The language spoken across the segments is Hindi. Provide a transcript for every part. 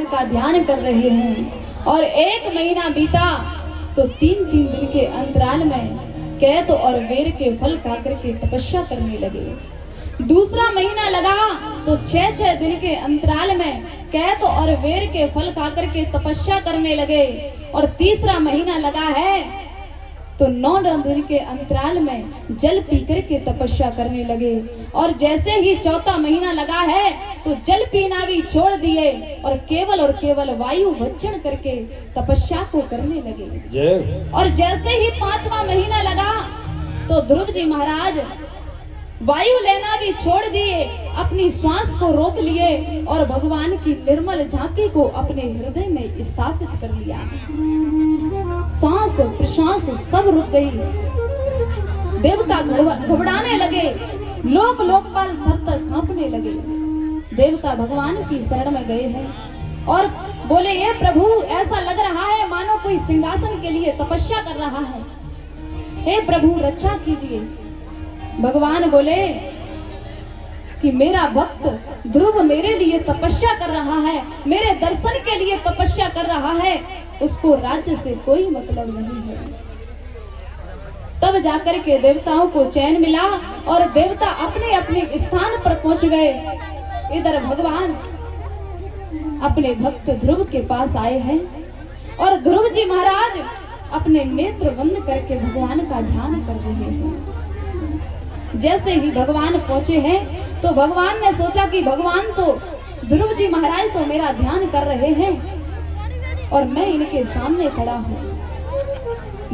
का ध्यान कर रहे हैं। और 1 महीना बीता तो 3-3 दिन के अंतराल में कैत और वेर के फल खाकर के तपस्या करने लगे। दूसरा महीना लगा तो 6-6 दिन के अंतराल में कैत और वेर के फल खाकर के तपस्या करने लगे। और तीसरा महीना लगा है तो 9 दिन के अंतराल में जल पीकर के तपस्या करने लगे। और जैसे ही चौथा महीना लगा है तो जल पीना भी छोड़ दिए और केवल वायु भक्षण करके तपस्या को करने लगे। और जैसे ही 5वां महीना लगा तो ध्रुव जी महाराज वायु लेना भी छोड़ दिए, अपनी श्वास को रोक लिए और भगवान की निर्मल झांकी को अपने हृदय में स्थापित कर लिया। सांस प्रश्वास सब रुक गई। देवता घबराने लगे, लोकपाल थर-थर कांपने लगे। देवता भगवान की शरण में गए हैं और बोले, ये प्रभु, ऐसा लग रहा है मानो कोई सिंहासन के लिए तपस्या कर रहा है। हे प्रभु, रक्षा कीजिए। भगवान बोले कि मेरा भक्त ध्रुव मेरे लिए तपस्या कर रहा है, मेरे दर्शन के लिए तपस्या कर रहा है, उसको राज्य से कोई मतलब नहीं है। तब जाकर के देवताओं को चैन मिला और देवता अपने अपने स्थान पर पहुंच गए। इधर भगवान अपने भक्त ध्रुव के पास आए हैं और ध्रुव जी महाराज अपने नेत्र बंद करके भगवान का ध्यान कर रहे हैं। जैसे ही भगवान पहुंचे हैं तो भगवान ने सोचा कि भगवान तो ध्रुव जी महाराज तो मेरा ध्यान कर रहे हैं और मैं इनके सामने खड़ा हूं।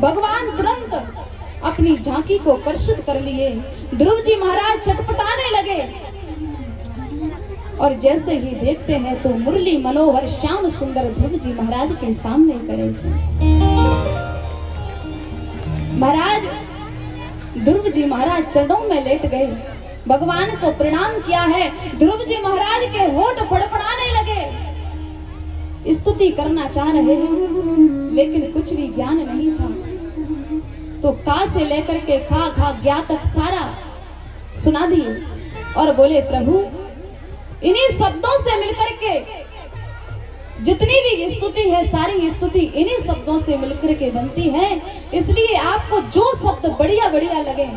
भगवान तुरंत अपनी झांकी को कर्षित कर लिए। ध्रुव जी महाराज छटपटाने लगे और जैसे ही देखते हैं तो मुरली मनोहर श्याम सुंदर ध्रुव जी महाराज के सामने खड़े हैं। महाराज ध्रुव जी महाराज चरणों में लेट गए, भगवान को प्रणाम किया है। ध्रुव जी महाराज के होठ फड़फड़ाने लगे, स्तुति करना चाह रहे हैं लेकिन कुछ भी ज्ञान नहीं था। तो का से लेकर के खा ज्ञा तक सारा सुना दिए और बोले, प्रभु, इन्हीं शब्दों से मिलकर के जितनी भी स्तुति है, सारी स्तुति इन्हीं शब्दों से मिलकर के बनती है। इसलिए आपको जो शब्द बढ़िया बढ़िया लगे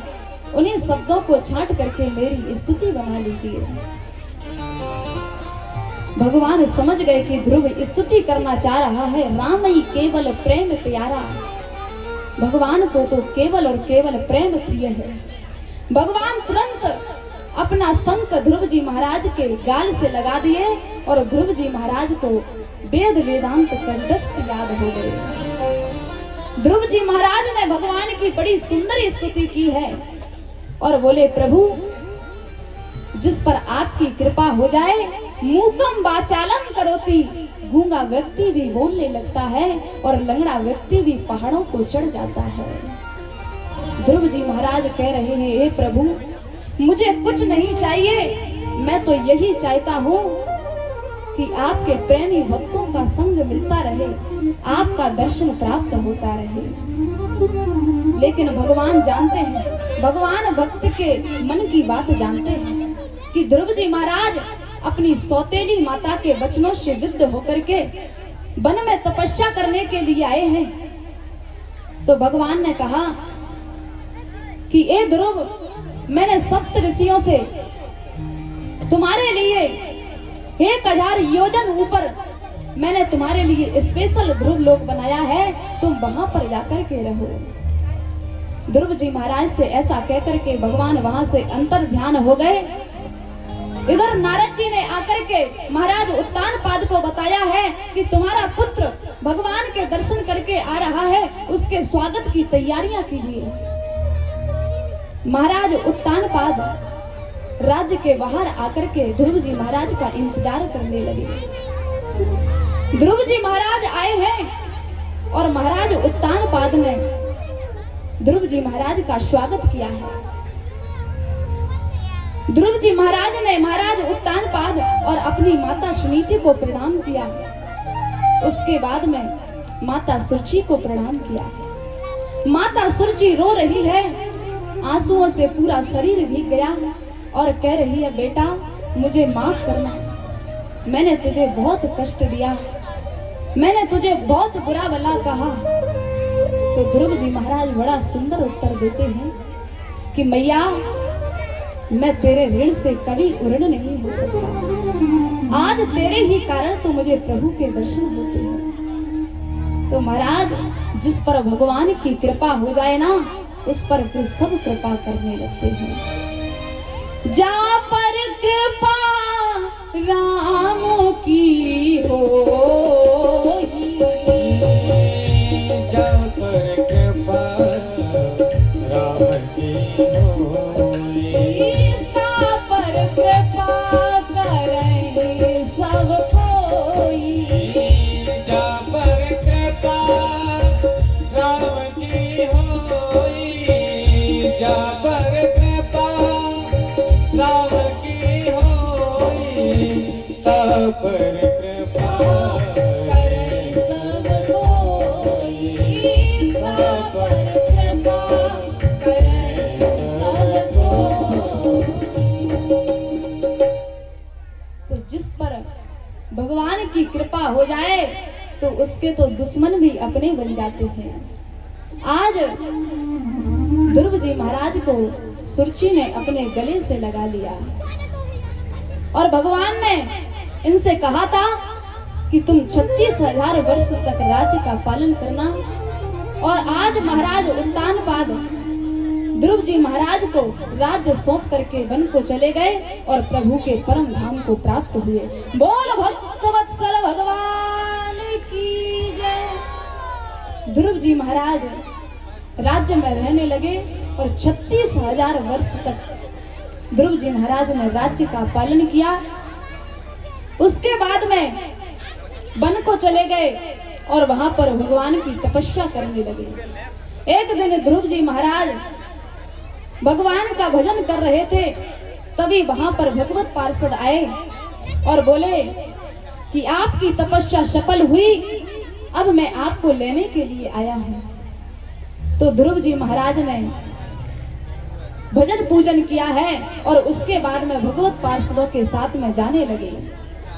उन्हीं शब्दों को छांट करके मेरी स्तुति बना लीजिए। भगवान समझ गए कि ध्रुव स्तुति करना चाह रहा है। राम ही केवल प्रेम प्यारा, भगवान को तो केवल और केवल प्रेम प्रिय है। भगवान तुरंत अपना शंख ध्रुव जी महाराज के गाल से लगा दिए और ध्रुव जी महाराज को वेद वेदांत कंठस्थ याद हो गए। ध्रुव जी महाराज ने भगवान की बड़ी सुंदर स्तुति की है और बोले, प्रभु, जिस पर आपकी कृपा हो जाए, मूकम वाचालम करोति, गूंगा व्यक्ति भी बोलने लगता है और लंगड़ा व्यक्ति भी पहाड़ों को चढ़ जाता है। ध्रुव जी महाराज कह रहे हैं, हे प्रभु, मुझे कुछ नहीं चाहिए, मैं तो यही चाहता हूँ कि आपके प्रेमी भक्तों का संग मिलता रहे, आपका दर्शन प्राप्त होता रहे। लेकिन भगवान जानते हैं, भगवान भक्त के मन की बात जानते हैं कि ध्रुव जी महाराज अपनी सौतेली माता के वचनों से विद्ध होकर के वन में तपस्या करने के लिए आए हैं। तो भगवान ने कहा कि ए ध्रुव, मैंने सप्त ऋषियों से तुम्हारे लिए 1000 योजन ऊपर मैंने तुम्हारे लिए स्पेशल ध्रुव लोक बनाया है, तुम वहां पर जाकर के रहो। ध्रुव जी महाराज से ऐसा कहकर के भगवान वहां से अंतर ध्यान हो गए। इधर नारद जी ने आकर के महाराज उत्तानपाद को बताया है कि तुम्हारा पुत्र भगवान के दर्शन करके आ रहा है, उसके स्वागत की तैयारियां कीजिए। महाराज उत्तानपाद राज्य के बाहर आकर के ध्रुव जी महाराज का इंतजार करने लगे। ध्रुव जी महाराज आए हैं और महाराज उत्तानपाद ने ध्रुव जी महाराज का स्वागत किया है। ध्रुव जी महाराज ने महाराज उत्तानपाद और अपनी माता सुनीति को प्रणाम किया। उसके बाद में माता सुरुचि को प्रणाम किया। माता सुरुचि रो रही है, आंसुओं से पूरा शरीर भीग गया और कह रही है, बेटा, मुझे माफ करना, मैंने तुझे बहुत कष्ट दिया, मैंने तुझे बहुत बुरा भला कहा। तो ध्रुव जी महाराज बड़ा सुंदर उत्तर देते हैं कि मैया, मैं तेरे ऋण से कभी उऋण नहीं हो सकता। आज तेरे ही कारण तो मुझे प्रभु के दर्शन होते हैं। तो महाराज, जिस पर भगवान की कृपा हो जाए ना, उस पर फिर सब कृपा करने लगते हैं। जा पर कृपा राम की हो, जा पर कृपा राम की होई, सीता पर कृपा करे सब कोई। जा पर कृपा राम की होई, जा पर कृपा राम की होई, ता पर कृपा करे सब कोई, ता पर कृपा करे सब कोई। तो जिस पर भगवान की कृपा हो जाए तो उसके तो दुश्मन भी अपने बन जाते हैं। आज ध्रुव जी महाराज को सुरची ने अपने गले से लगा लिया और भगवान ने इनसे कहा था कि तुम 36,000 वर्ष तक राज्य का पालन करना। और आज महाराज उत्तानपाद ध्रुव जी महाराज को राज्य सौंप करके वन को चले गए और प्रभु के परम धाम को प्राप्त हुए। बोल भक्तवत्सल भगवान की जय। ध्रुव जी महाराज राज्य में रहने लगे और 36,000 वर्ष तक ध्रुव जी महाराज ने राज्य का पालन किया। उसके बाद में वन को चले गए और वहां पर भगवान की तपस्या करने लगे। एक दिन ध्रुव जी महाराज भगवान का भजन कर रहे थे, तभी वहां पर भगवत पार्षद आए और बोले कि आपकी तपस्या सफल हुई, अब मैं आपको लेने के लिए आया हूं। तो ध्रुव जी महाराज ने भजन पूजन किया है और उसके बाद में भगवत पार्षदों के साथ में जाने लगे।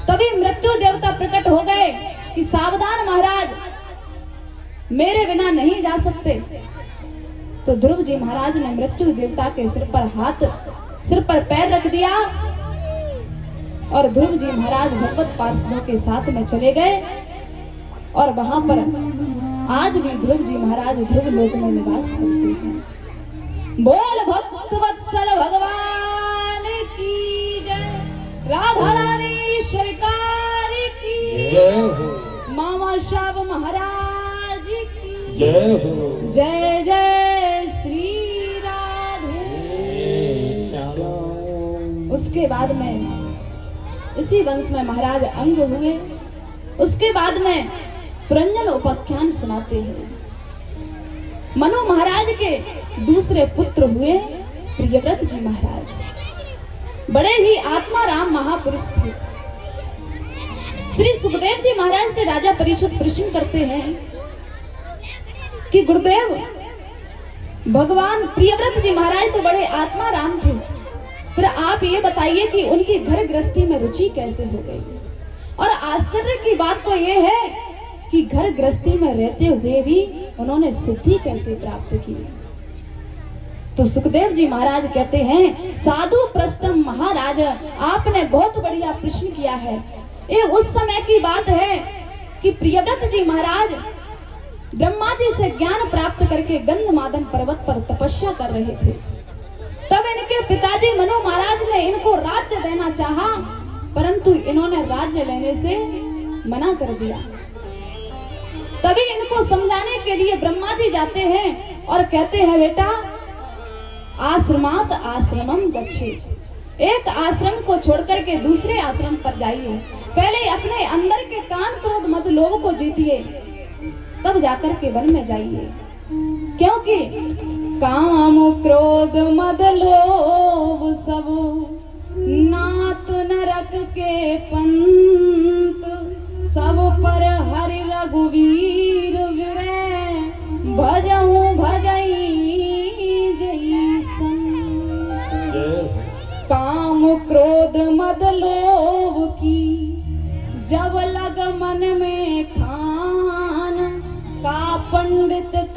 तभी मृत्यु देवता प्रकट हो गए कि सावधान महाराज, मेरे बिना नहीं जा सकते। तो ध्रुव जी महाराज ने मृत्यु देवता के सिर पर पैर रख दिया और ध्रुव जी महाराज भगवत पार्षदों के साथ में चले गए और वहां पर आज भी ध्रुव जी महाराज ध्रुव लोक में निवास करते हैं। बोल भक्तवत्सल भगवान की जय, राधा रानी सरकार की जय, मामा साहब महाराज की जय हो, जय जय श्री राधे। श्याम। उसके बाद में इसी वंश में महाराज अंग हुए। उसके बाद में पुरंजन उपाख्यान सुनाते हैं। मनु महाराज के दूसरे पुत्र हुए प्रियव्रत जी महाराज। बड़े ही आत्माराम महापुरुष थे। श्री सुखदेव जी महाराज से राजा परीक्षित प्रश्न करते हैं कि गुरुदेव, भगवान प्रियव्रत जी महाराज तो बड़े आत्माराम थे, फिर आप ये बताइए कि उनकी घर गृहस्थी में रुचि कैसे हो गई। और आश्चर्य की बात तो ये है कि घर गृहस्थी में रहते हुए भी उन्होंने सिद्धि कैसे प्राप्त की। तो सुखदेव जी महाराज कहते हैं, साधु प्रश्नम महाराज, आपने बहुत बढ़िया प्रश्न किया है। ये उस समय की बात है कि प्रियव्रत जी महाराज ब्रह्मा जी से ज्ञान प्राप्त करके गंधमादन पर्वत पर तपस्या कर रहे थे। तब इनके पिताजी मनु महाराज ने इनको राज्य देना चाहा, परंतु इन्होंने राज्य लेने से मना कर दिया। तभी इनको समझाने के लिए ब्रह्मा जी जाते हैं और कहते हैं, बेटा आश्रमात आश्रमम गच्छे, एक आश्रम को छोड़कर के दूसरे आश्रम पर जाइए। पहले अपने अंदर के काम क्रोध मद लोभ को जीतिए, तब जाकर के वन में जाइए। क्योंकि काम क्रोध मद लोभ सब नात नरक के पंत, सब पर हरि रघुवीर विरय, भजहु भजई जैसन। काम क्रोध मद लोभ की अमृत